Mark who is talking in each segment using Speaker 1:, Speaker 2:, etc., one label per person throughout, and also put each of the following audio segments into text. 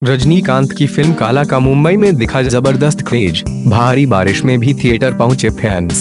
Speaker 1: रजनीकांत की फिल्म काला का मुंबई में दिखा जबरदस्त क्रेज। भारी बारिश में भी थिएटर पहुंचे फैंस।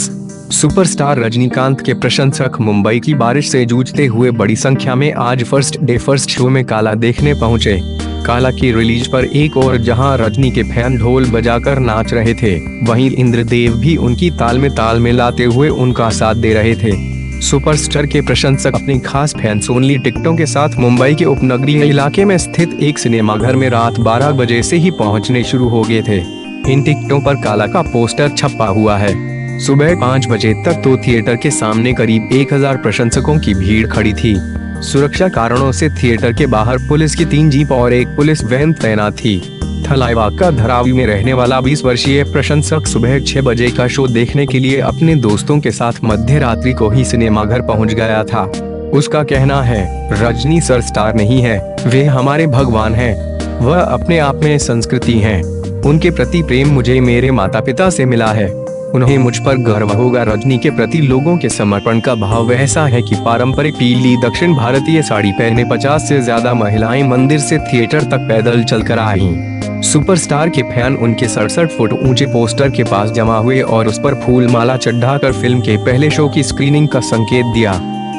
Speaker 1: सुपरस्टार रजनीकांत के प्रशंसक मुंबई की बारिश से जूझते हुए बड़ी संख्या में आज फर्स्ट शो में काला देखने पहुंचे। काला की रिलीज पर एक और जहां रजनी के फैन ढोल बजाकर नाच रहे थे, वहीं इंद्रदेव भी उनकी ताल में ताल मिलाते हुए उनका साथ दे रहे थे। सुपरस्टार के प्रशंसक अपनी खास फैंस ओनली टिकटों के साथ मुंबई के उपनगरीय इलाके में स्थित एक सिनेमाघर में रात 12 बजे से ही पहुंचने शुरू हो गए थे। इन टिकटों पर काला का पोस्टर छपा हुआ है। सुबह 5 बजे तक तो थिएटर के सामने करीब 1000 प्रशंसकों की भीड़ खड़ी थी। सुरक्षा कारणों से थिएटर के बाहर पुलिस की 3 जीप और एक पुलिस वैन तैनात थी। थलाइवाग का धारावी में रहने वाला 20 वर्षीय प्रशंसक सुबह 6 बजे का शो देखने के लिए अपने दोस्तों के साथ मध्य रात्रि को ही सिनेमाघर पहुंच गया था। उसका कहना है, रजनी सर स्टार नहीं है, वे हमारे भगवान हैं। वह अपने आप में संस्कृति हैं। उनके प्रति प्रेम मुझे मेरे माता पिता से मिला है। उन्हें मुझ पर गर्व होगा। रजनी के प्रति लोगों के समर्पण का भाव ऐसा है कि पारंपरिक पीली दक्षिण भारतीय साड़ी पहने 50 से ज्यादा महिलाएं मंदिर से थिएटर तक पैदल चलकर आईं। सुपरस्टार के फैन उनके 67 फुट ऊंचे पोस्टर के पास जमा हुए और उस पर फूल माला चढ़ाकर फिल्म के पहले शो की स्क्रीनिंग का संकेत दिया।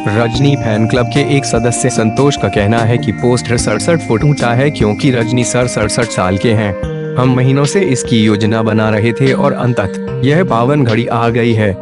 Speaker 1: रजनी फैन क्लब के एक सदस्य संतोष का कहना है कि पोस्टर 67 फुट ऊंचा है क्योंकि रजनी सर 67 साल के हैं। हम महीनों से इसकी योजना बना रहे थे और अंततः यह पावन घड़ी आ गई है।